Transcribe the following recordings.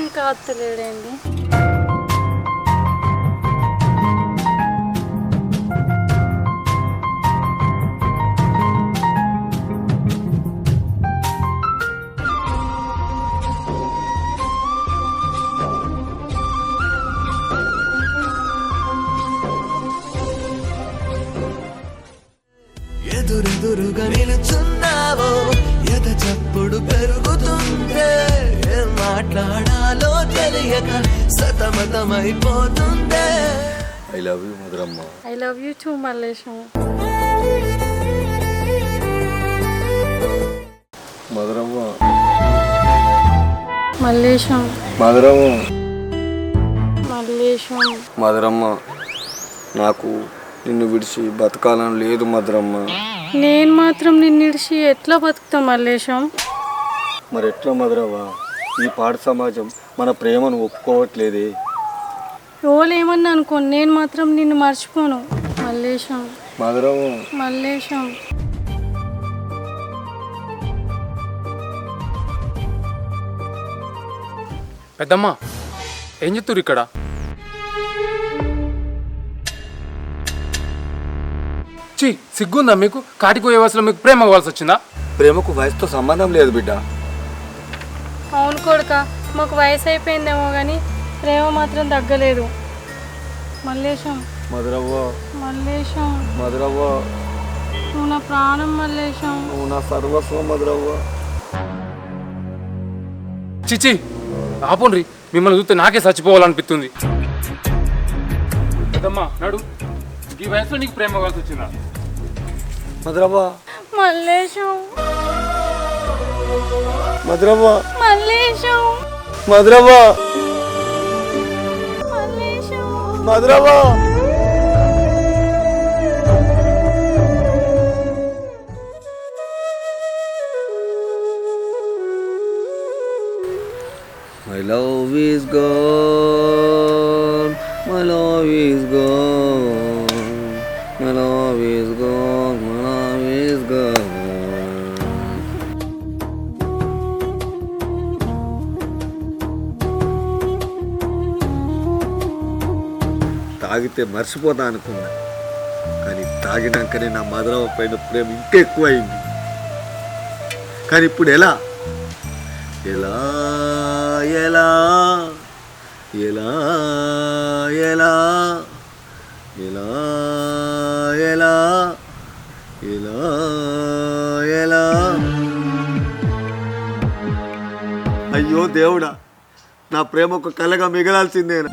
ఇంకా అత్తలేడండి. ఎదురెదురుగా నిలుచున్నావో ఎద చప్పుడు పెరుగుతుందే ఏం మాట్లాడాలో తెలియక సతమతమైపోతుందే. I love you Madhuramma. I love you too Mallesham. Madhuramma. Mallesham. Madhuramma. Mallesham. Madhuramma, నాకు నిన్ను విడిచి బతకాలని లేదు మధురమ్మ. నేను మాత్రం నిన్నిడిచి ఎట్లా బతుకుతా మల్లేశం? మరి ఎట్లా మధురవ్వ? ఈ పాడు సమాజం మన ప్రేమను ఒప్పుకోవట్లేదే. ఏమన్నా అనుకో, నేను మాత్రం నిన్ను మర్చిపోను మల్లేశం. మధురమ్మ. మల్లేశం. పెద్దమ్మ ఏం చెప్తురు ఇక్కడ? చీ, సిగ్గుందా మీకు? కాటికోయే వయసులో మీకు ప్రేమ కావాల్సి వచ్చిందా? ప్రేమకు వయసుతో సంబంధం లేదు బిడ్డ. అవును కొడుక, మాకు వయసు అయిపోయిందేమో కానీ ప్రేమ మాత్రం తగ్గలేదు మల్లేశం. మధురవ్వ. మల్లేశం. మధురవ్వ, నువ్వు నా ప్రాణం మల్లేశం. నువ్వు నా సర్వస్వం మధురవ్వ. చిచి ఆపుండ్రి, మిమ్మల్ని చూస్తే నాకే చచ్చిపోవాలనిపిస్తుంది. పెద్దమ్మ నడు, ఈ వయసులో నీకు ప్రేమ కావాల్సి వచ్చిందా? మధురవ్వ. Mallesham. మధురవ్వ. Mallesham. మధురవ్వ. Mallesham. మధురవ్వ. My love is gone, my love is gone, my love is gone, my love is gone. తాగితే మర్చిపోతా అనుకున్నా, కానీ తాగినాకనే నా మధురవ్వ పైన ప్రేమ ఇంకా ఎక్కువైంది. కానీ ఇప్పుడు ఎలా ఎలా ఎలా ఎలా ఎలా ఎలా ఎలా ఎలా ఎలా అయ్యో దేవుడా, నా ప్రేమ ఒక కలగా మిగలాల్సిందేనా?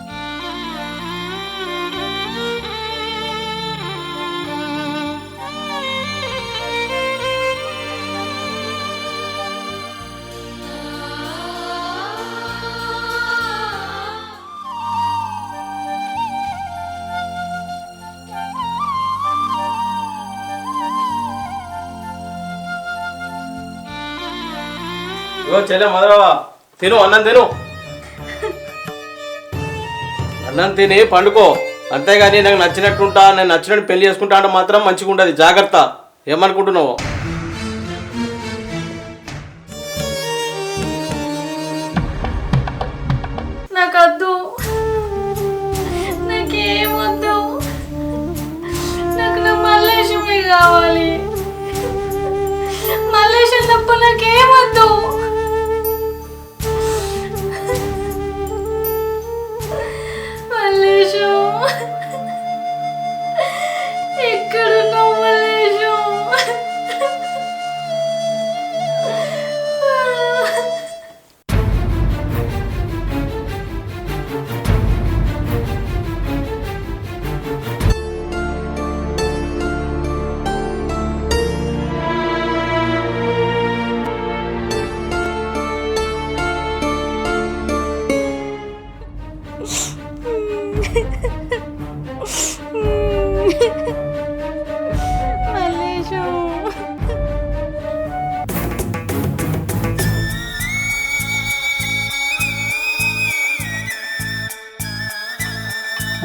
చెల్లె మధురవ్వ, తిను, అన్నం తిను. అన్నం తిని పండుకో. అంతేగాని నాకు నచ్చినట్టుంటా, నేను నచ్చినట్టు పెళ్లి చేసుకుంటా అంటే మాత్రం మంచిగా ఉండదు. జాగ్రత్త. ఏమనుకుంటున్నావు? నాకద్దు, నాకేమొద్దు, నాకు నా మల్లేశమే కావాలి. మల్లేశం తప్ప నాకేమొద్దు. మల్లేశం ఎక్కడున్నావు మల్లేశం?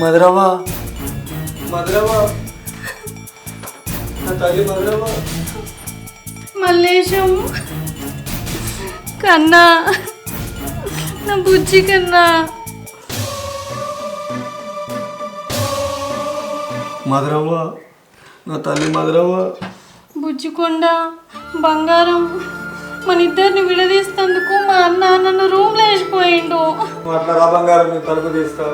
మధురవ్వ మధురవ్వ నా తల్లి మధురవ్వ మల్లేశం కన్నా, నా బుజ్జి కన్నా. మధురవ్వ నా తల్లి మధురవ్వ. బుజ్జికొండ బంగారం, మన ఇద్దరిని విడదీస్తందుకు మా అన్న నన్ను రూమ్లో వేసిపోయిండు. అట్లా రా బంగారం, నేను తలుపు తీస్తా.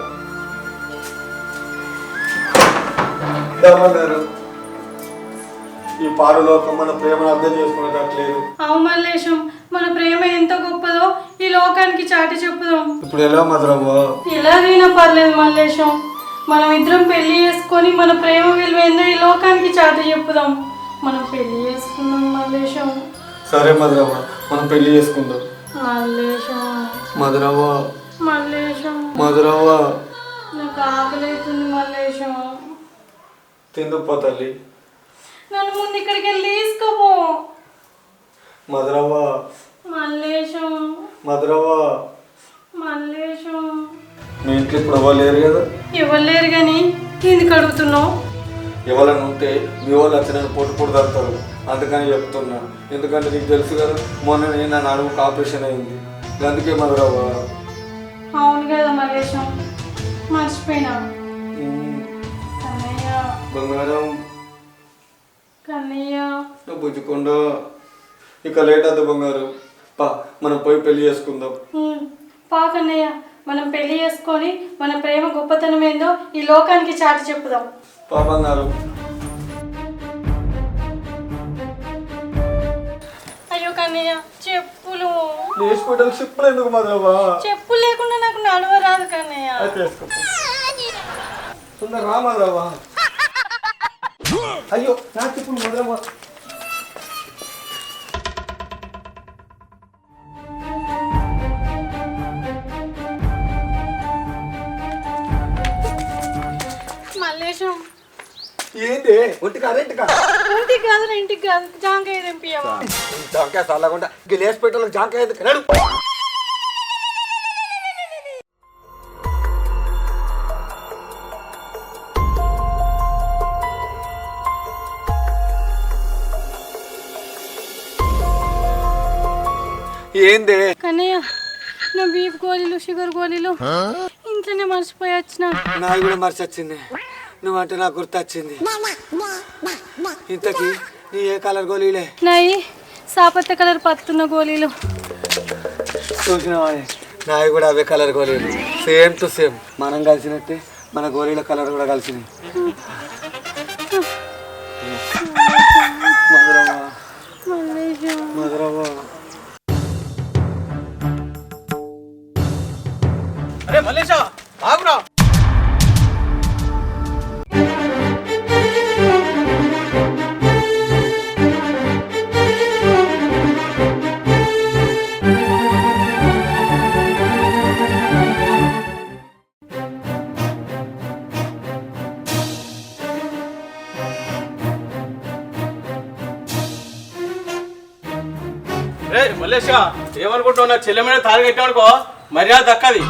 బంగారం, ఈ పాడులోకం మన ప్రేమను అర్థం చేసుకునేటట్లేదు. అవు మల్లేశం, మన ప్రేమ ఎంత గొప్పదో ఈ లోకానికి చాటి చెప్పుదాం. ఇప్పుడు ఎలా మధురవ్వ? ఎలాగైనా పర్లేదు మల్లేశం, మనం ఇద్దరం పెళ్లి చేసుకొని మన ప్రేమ విలువ ఏందో ఈ లోకానికి చాటి చెప్పుదాం. మనం పెళ్లి చేసుకుందాం మల్లేశం. సరే మధురవ్వ, మనం పెళ్లి చేసుకుందాం. మల్లేశం మధురవ్వ మల్లేశం, మధురవ్వ. నాకు ఆకలి అవుతుంది మల్లేశం. తిందుపో తల్లి. నన్ను ముందు ఇక్కడికి వెళ్ళి తీసుకోపో. మధురవ్వ మల్లేశం మధురవ్వ. మల్లేశం. మీ ఇంట్లో ఇప్పుడు ఎవరు లేరు కదా? ఎవరు లేరు కానీ ఎందుకు అడుగుతున్నావు? ఎవరైనా ఉంటే మీ వాళ్ళు వచ్చిన పొట్టు తగ్గుతారు, అందుకని చెప్తున్నా. ఎందుకంటే నీకు తెలుసు కదా, మొన్న నా నడుముకు ఆపరేషన్ అయింది, అందుకే మధురవ్వ. అవును కదా మల్లేశం, మర్చిపోయినా. కన్నయ్య బంగారం కన్నయ్య. నువ్వు బుజ్జుకొండ. ఇక లేట్ అవుతుంది బంగారం. పా, మనం పోయి పెళ్లి చేసుకుందాం. పా కన్నయ్య, మనం పెళ్లి చేసుకొని మన ప్రేమ గొప్పతనం ఏందో ఈ లోకానికి చాటి చెప్పుదాం. పా బంగారం. అయ్యో కన్నయ్య, చెప్పులు. వేసుకోవడానికి చెప్పులు ఎందుకు మధురవ్వ? చెప్పులు లేకుండా నాకు నడవరాదు కన్నయ్య. తొందర రా మధురవ్వ. అయ్యో నా చెప్పులు మధురవ్వ. మల్లేశం, ఏంటి ఒంటికి అరేంటికా? ఇంటికి కాదు ఇంటికి కాదు, జాంకాయ తెంపియవా? జాంకాయ చల్లకుండా గిలేసి పెట్టాలి. జాంకాయ ఎందుకు? నడు. ఏంది కన్నయ్య, నా బీప్ గోళీలు షుగర్ గోళీలు ఇంట్లోనే మర్చిపోయి వచ్చిన. నాకు కూడా మర్చి వచ్చింది, నువ్వంటే నాకు గుర్తొచ్చింది. ఇంతకీ నీ ఏ కలర్ గోళీలే? నాయి సాపత్త కలర్ పత్తున్న గోళీలు. చూసినావా, నావి కూడా అవే కలర్ గోళీలు, సేమ్ టు సేమ్. మనం కలిసినట్టే మన గోళీల కలర్ కూడా కలిసినాయి. మధురవ్వ మధురవ్వ. అరే మల్లేశా, ఆగురా. రే మల్లేశా, ఏమనుకుంటావు? నా చెల్లె మీద తాళి కట్టానుకో మర్యాద దక్కది.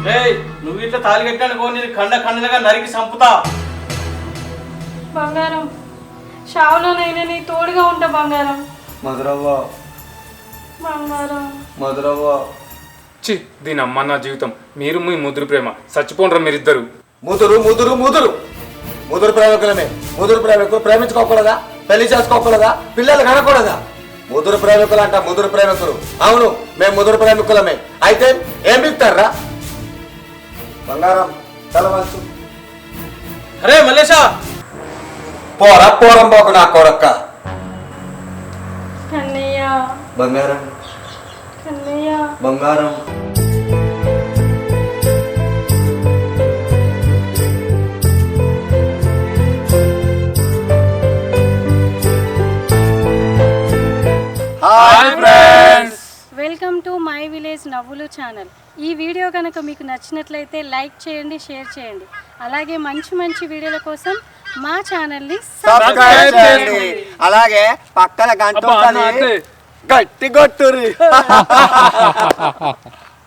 రే, నువ్వు ఇట్లా తాళి కట్టానుకో నేను ఖండగా నరికి చంపుతా. బంగారం, షావులోనైనా నీ తోడుగా ఉంటా బంగారం. మధురవ్వ బంగారం మధురవ్వ. చి, దీని అమ్మ నా జీవితం. మీరు మీ ముదురు ప్రేమ చచ్చిపోండ్రా మీరిద్దరు. ముదురు ముదురు ముదురు ముదురు ప్రేమికులమే. ముదురు ప్రేమికులు ప్రేమించుకోకూడదా? పెళ్లి చేసుకోకూడదా? పిల్లలు కనకూడదా? ముదురు ప్రేమికులు అంట, ముదురు ప్రేమికులు. అవును, మేము ముదురు ప్రేమికులమే. అయితే ఏం ఇస్తారా? బంగారం తలవచ్చు. అరే మల్లేశా, పోరం పోకు నా కొడక్క. కన్నయ్య బంగారం కన్నయ్య. బంగారం. Hi friends, welcome to my village నవ్వులు ఛానల్. ఈ వీడియో కనుక మీకు నచ్చినట్లయితే లైక్ చేయండి, షేర్ చేయండి. అలాగే మంచి మంచి వీడియోల కోసం మా ఛానల్ని సబ్స్క్రైబ్ చేయండి. అలాగే పక్కన గంట అబ్బా, అన్న అంటే. గట్టి కొట్టుర్రి.